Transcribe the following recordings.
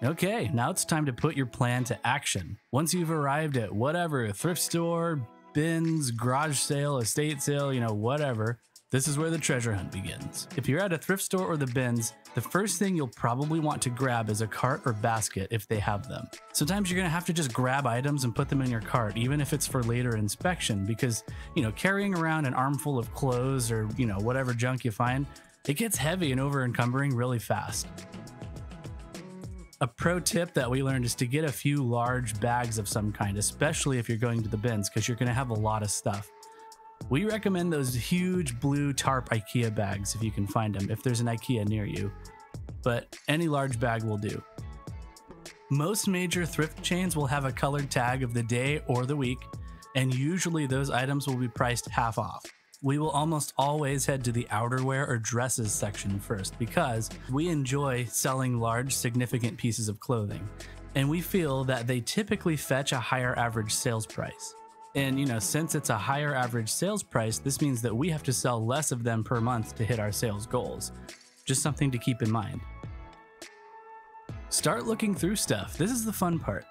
Okay, now it's time to put your plan to action. Once you've arrived at whatever, thrift store, bins, garage sale, estate sale, whatever, this is where the treasure hunt begins. If you're at a thrift store or the bins, the first thing you'll probably want to grab is a cart or basket if they have them. Sometimes you're gonna have to just grab items and put them in your cart, even if it's for later inspection, because, carrying around an armful of clothes or, whatever junk you find, it gets heavy and over encumbering really fast. A pro tip that we learned is to get a few large bags of some kind, especially if you're going to the bins, because you're going to have a lot of stuff. We recommend those huge blue tarp IKEA bags if you can find them, if there's an IKEA near you, but any large bag will do. Most major thrift chains will have a colored tag of the day or the week, and usually those items will be priced half off. We will almost always head to the outerwear or dresses section first because we enjoy selling large, significant pieces of clothing, and we feel that they typically fetch a higher average sales price. And since it's a higher average sales price, this means that we have to sell less of them per month to hit our sales goals. Just something to keep in mind. Start looking through stuff. This is the fun part.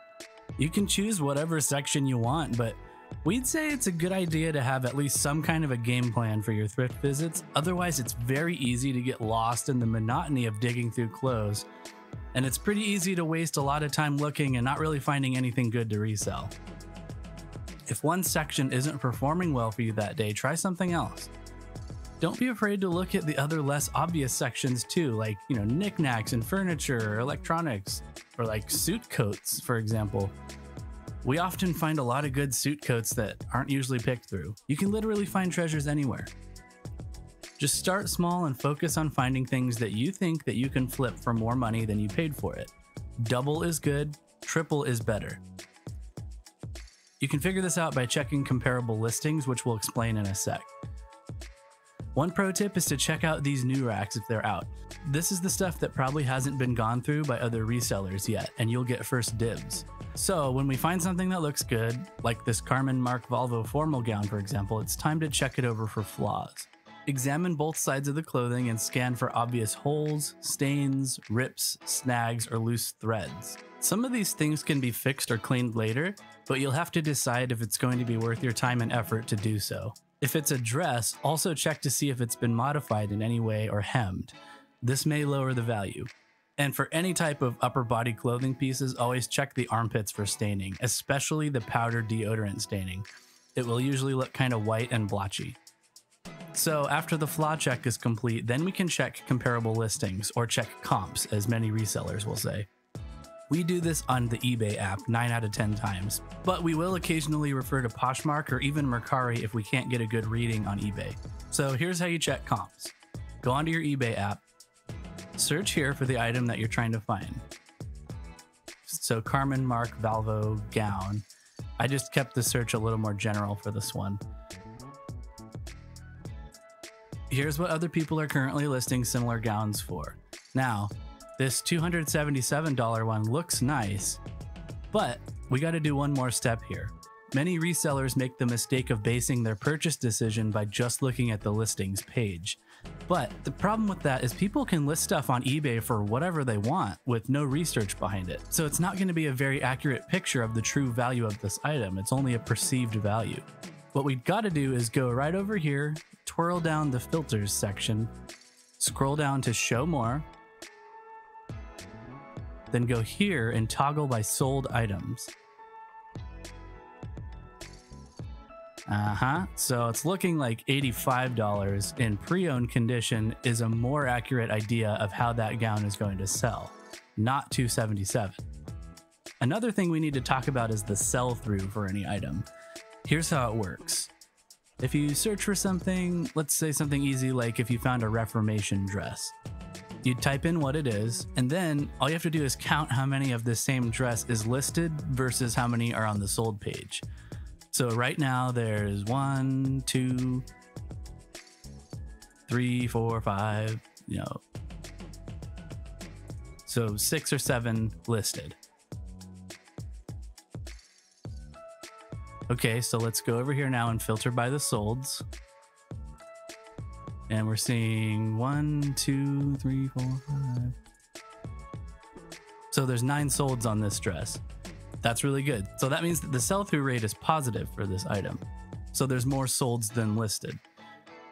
You can choose whatever section you want, but we'd say it's a good idea to have at least some kind of a game plan for your thrift visits. Otherwise, it's very easy to get lost in the monotony of digging through clothes, and it's pretty easy to waste a lot of time looking and not really finding anything good to resell. If one section isn't performing well for you that day, try something else. Don't be afraid to look at the other less obvious sections too, like, knick-knacks and furniture or electronics, or like suit coats, for example. We often find a lot of good suit coats that aren't usually picked through. You can literally find treasures anywhere. Just start small and focus on finding things that you think that you can flip for more money than you paid for it. Double is good, triple is better. You can figure this out by checking comparable listings, which we'll explain in a sec. One pro tip is to check out these new racks if they're out. This is the stuff that probably hasn't been gone through by other resellers yet, and you'll get first dibs. So when we find something that looks good, like this Carmen Mark Volvo formal gown for example, it's time to check it over for flaws. Examine both sides of the clothing and scan for obvious holes, stains, rips, snags, or loose threads. Some of these things can be fixed or cleaned later, but you'll have to decide if it's going to be worth your time and effort to do so. If it's a dress, also check to see if it's been modified in any way or hemmed. This may lower the value. And for any type of upper body clothing pieces, always check the armpits for staining, especially the powder deodorant staining. It will usually look kind of white and blotchy. So after the flaw check is complete, then we can check comparable listings, or check comps, as many resellers will say. We do this on the eBay app 9 out of 10 times, but we will occasionally refer to Poshmark or even Mercari if we can't get a good reading on eBay. So here's how you check comps. Go onto your eBay app, search here for the item that you're trying to find. So Carmen Mark Volvo gown. I just kept the search a little more general for this one. Here's what other people are currently listing similar gowns for. Now, this $277 one looks nice, but we got to do one more step here. Many resellers make the mistake of basing their purchase decision by just looking at the listings page. But the problem with that is people can list stuff on eBay for whatever they want with no research behind it. So it's not going to be a very accurate picture of the true value of this item. It's only a perceived value. What we've got to do is go right over here, twirl down the filters section, scroll down to show more, then go here and toggle by sold items. So it's looking like $85 in pre-owned condition is a more accurate idea of how that gown is going to sell, not $277. Another thing we need to talk about is the sell-through for any item. Here's how it works. If you search for something, let's say something easy like if you found a Reformation dress, you'd type in what it is, and then all you have to do is count how many of the same dress is listed versus how many are on the sold page. So right now there's 1, 2, 3, 4, 5, so 6 or 7 listed. Okay, so let's go over here now and filter by the solds. And we're seeing 1, 2, 3, 4, 5. So there's 9 solds on this dress. That's really good. So that means that the sell-through rate is positive for this item. So there's more solds than listed.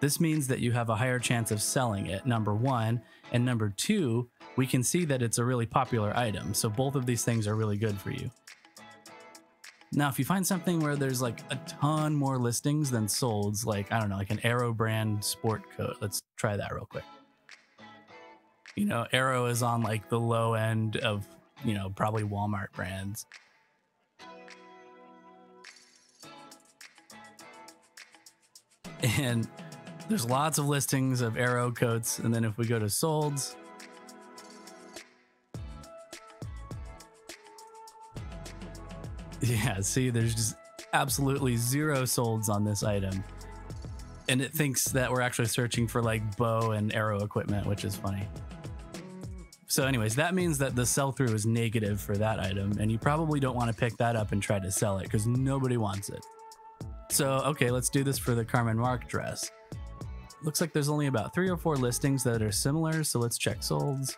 This means that you have a higher chance of selling it, number 1. And number 2, we can see that it's a really popular item. So both of these things are really good for you. Now, if you find something where there's like a ton more listings than solds, like, I don't know, like an Arrow brand sport coat. Let's try that real quick. You know, Arrow is on like the low end of, you know, probably Walmart brands. And there's lots of listings of Arrow coats. And then if we go to solds, yeah, see, there's just absolutely 0 solds on this item. And it thinks that we're actually searching for like bow and arrow equipment, which is funny. So anyways, that means that the sell-through is negative for that item, and you probably don't want to pick that up and try to sell it because nobody wants it. So, okay, let's do this for the Carmen Mark dress. Looks like there's only about 3 or 4 listings that are similar, so let's check solds.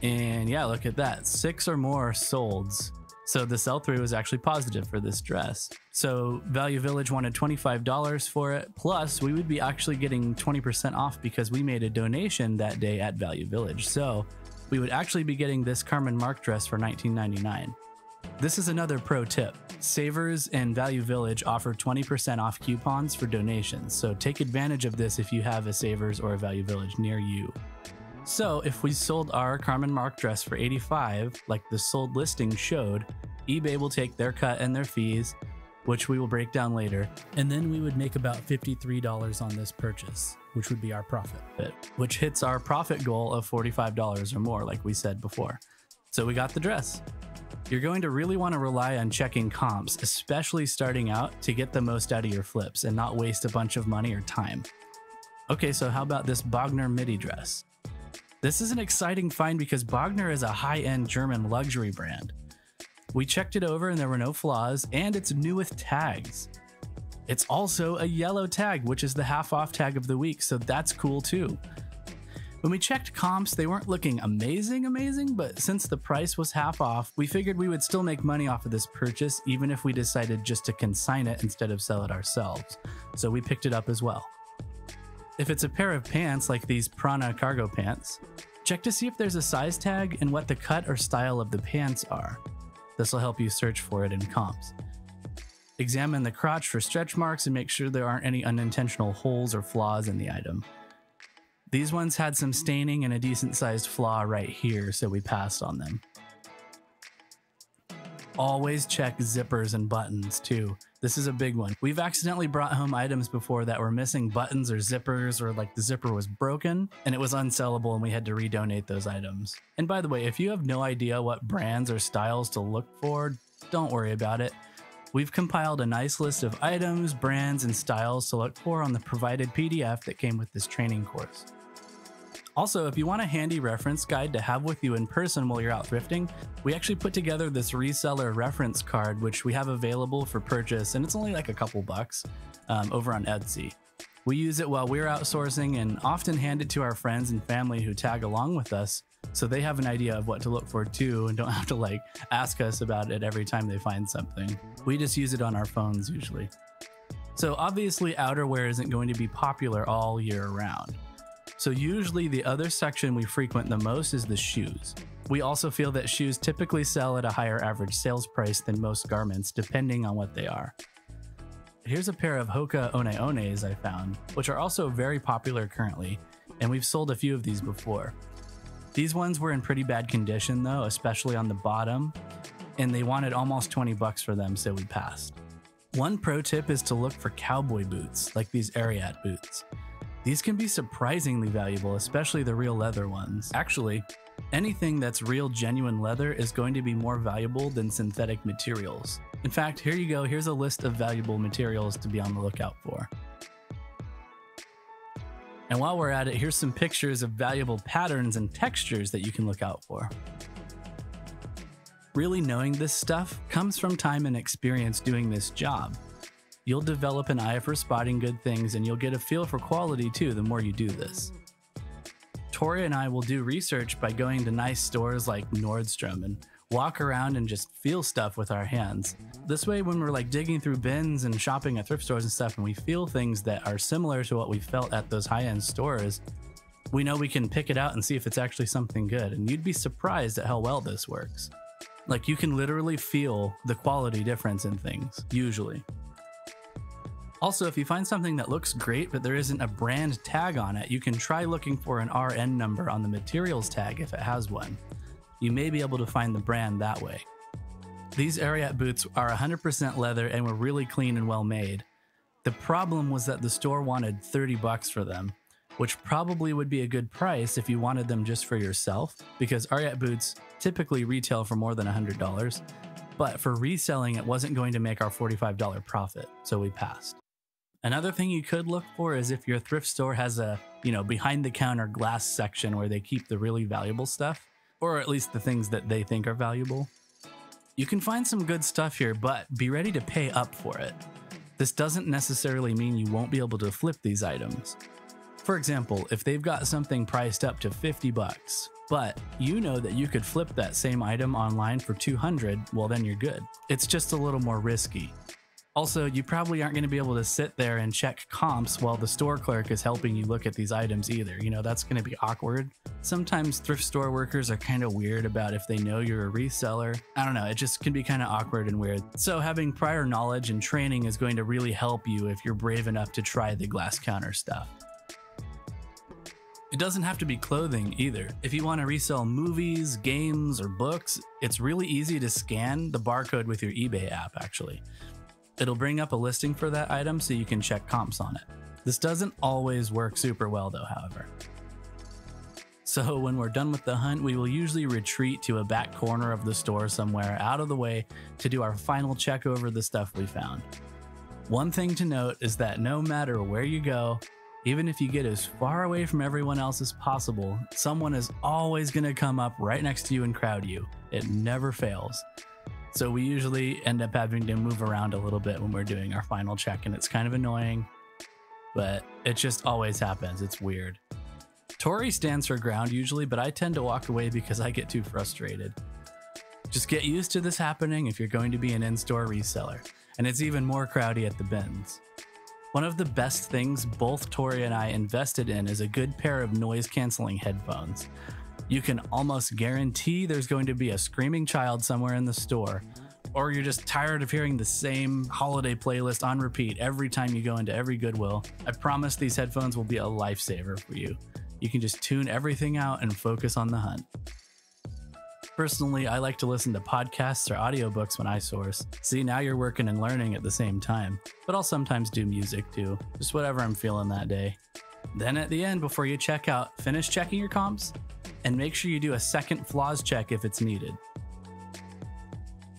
And yeah, look at that, 6 or more solds. So the sell-through is actually positive for this dress. So Value Village wanted $25 for it, plus we would be actually getting 20% off because we made a donation that day at Value Village. So we would actually be getting this Carmen Mark dress for $19.99. This is another pro tip. Savers and Value Village offer 20% off coupons for donations. So take advantage of this if you have a Savers or a Value Village near you. So if we sold our Carmen Mark dress for $85, like the sold listing showed, eBay will take their cut and their fees, which we will break down later, and then we would make about $53 on this purchase, which would be our profit, which hits our profit goal of $45 or more, like we said before. So we got the dress. You're going to really want to rely on checking comps, especially starting out, to get the most out of your flips and not waste a bunch of money or time. Okay, so how about this Bogner midi dress? This is an exciting find because Bogner is a high-end German luxury brand. We checked it over and there were no flaws, and it's new with tags. It's also a yellow tag, which is the half-off tag of the week, so that's cool too. When we checked comps, they weren't looking amazing, but since the price was half off, we figured we would still make money off of this purchase even if we decided just to consign it instead of sell it ourselves. So we picked it up as well. If it's a pair of pants like these Prana cargo pants, check to see if there's a size tag and what the cut or style of the pants are. This will help you search for it in comps. Examine the crotch for stretch marks and make sure there aren't any unintentional holes or flaws in the item. These ones had some staining and a decent sized flaw right here, so we passed on them. Always check zippers and buttons too. This is a big one. We've accidentally brought home items before that were missing buttons or zippers, or like the zipper was broken and it was unsellable and we had to redonate those items. And by the way, if you have no idea what brands or styles to look for, don't worry about it. We've compiled a nice list of items, brands, and styles to look for on the provided PDF that came with this training course. Also, if you want a handy reference guide to have with you in person while you're out thrifting, we actually put together this reseller reference card, which we have available for purchase, and it's only like a couple bucks over on Etsy. We use it while we're outsourcing and often hand it to our friends and family who tag along with us, so they have an idea of what to look for too and don't have to like ask us about it every time they find something. We just use it on our phones usually. So obviously outerwear isn't going to be popular all year round. So usually the other section we frequent the most is the shoes. We also feel that shoes typically sell at a higher average sales price than most garments, depending on what they are. Here's a pair of Hoka One Ones I found, which are also very popular currently, and we've sold a few of these before. These ones were in pretty bad condition though, especially on the bottom, and they wanted almost 20 bucks for them, so we passed. One pro tip is to look for cowboy boots, like these Ariat boots. These can be surprisingly valuable, especially the real leather ones. Actually, anything that's real genuine leather is going to be more valuable than synthetic materials. In fact, here you go, here's a list of valuable materials to be on the lookout for. And while we're at it, here's some pictures of valuable patterns and textures that you can look out for. Really knowing this stuff comes from time and experience doing this job. You'll develop an eye for spotting good things, and you'll get a feel for quality too the more you do this. Tori and I will do research by going to nice stores like Nordstrom and walk around and just feel stuff with our hands. This way, when we're like digging through bins and shopping at thrift stores and stuff, and we feel things that are similar to what we felt at those high-end stores, we know we can pick it out and see if it's actually something good. And you'd be surprised at how well this works. Like, you can literally feel the quality difference in things, usually. Also, if you find something that looks great but there isn't a brand tag on it, you can try looking for an RN number on the materials tag if it has one. You may be able to find the brand that way. These Ariat boots are 100% leather and were really clean and well made. The problem was that the store wanted $30 for them, which probably would be a good price if you wanted them just for yourself, because Ariat boots typically retail for more than $100, but for reselling it wasn't going to make our $45 profit, so we passed. Another thing you could look for is if your thrift store has a, behind the counter glass section where they keep the really valuable stuff, or at least the things that they think are valuable. You can find some good stuff here, but be ready to pay up for it. This doesn't necessarily mean you won't be able to flip these items. For example, if they've got something priced up to $50, but you know that you could flip that same item online for $200, well then you're good. It's just a little more risky. Also, you probably aren't going to be able to sit there and check comps while the store clerk is helping you look at these items either. That's going to be awkward. Sometimes thrift store workers are kind of weird about if they know you're a reseller. I don't know, it just can be kind of awkward and weird. So having prior knowledge and training is going to really help you if you're brave enough to try the glass counter stuff. It doesn't have to be clothing either. If you want to resell movies, games, or books, it's really easy to scan the barcode with your eBay app, actually. It'll bring up a listing for that item so you can check comps on it. This doesn't always work super well though, however. So when we're done with the hunt, we will usually retreat to a back corner of the store somewhere out of the way to do our final check over the stuff we found. One thing to note is that no matter where you go, even if you get as far away from everyone else as possible, someone is always going to come up right next to you and crowd you. It never fails. So we usually end up having to move around a little bit when we're doing our final check, and it's kind of annoying, but it just always happens. It's weird. Tori stands her ground usually, but I tend to walk away because I get too frustrated. Just get used to this happening if you're going to be an in-store reseller, and it's even more crowdy at the bins. One of the best things both Tori and I invested in is a good pair of noise-canceling headphones. You can almost guarantee there's going to be a screaming child somewhere in the store, or you're just tired of hearing the same holiday playlist on repeat every time you go into every Goodwill. I promise these headphones will be a lifesaver for you. You can just tune everything out and focus on the hunt. Personally, I like to listen to podcasts or audiobooks when I source. See, now you're working and learning at the same time. But I'll sometimes do music too, just whatever I'm feeling that day. Then at the end, before you check out, finish checking your comps and make sure you do a second flaws check if it's needed.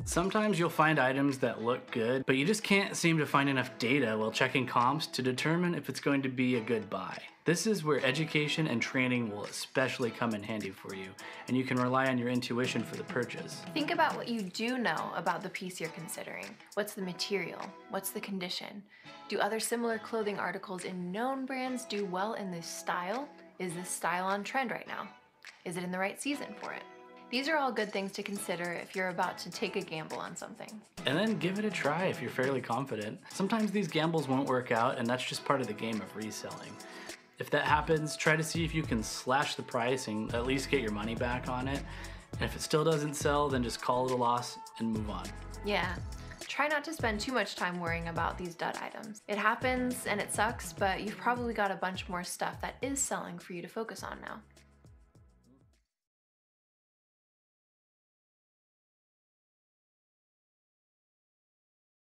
Sometimes you'll find items that look good, but you just can't seem to find enough data while checking comps to determine if it's going to be a good buy. This is where education and training will especially come in handy for you, and you can rely on your intuition for the purchase. Think about what you do know about the piece you're considering. What's the material? What's the condition? Do other similar clothing articles in known brands do well in this style? Is this style on trend right now? Is it in the right season for it? These are all good things to consider if you're about to take a gamble on something. And then give it a try if you're fairly confident. Sometimes these gambles won't work out, and that's just part of the game of reselling. If that happens, try to see if you can slash the price and at least get your money back on it. And if it still doesn't sell, then just call it a loss and move on. Yeah. Try not to spend too much time worrying about these dud items. It happens and it sucks, but you've probably got a bunch more stuff that is selling for you to focus on now.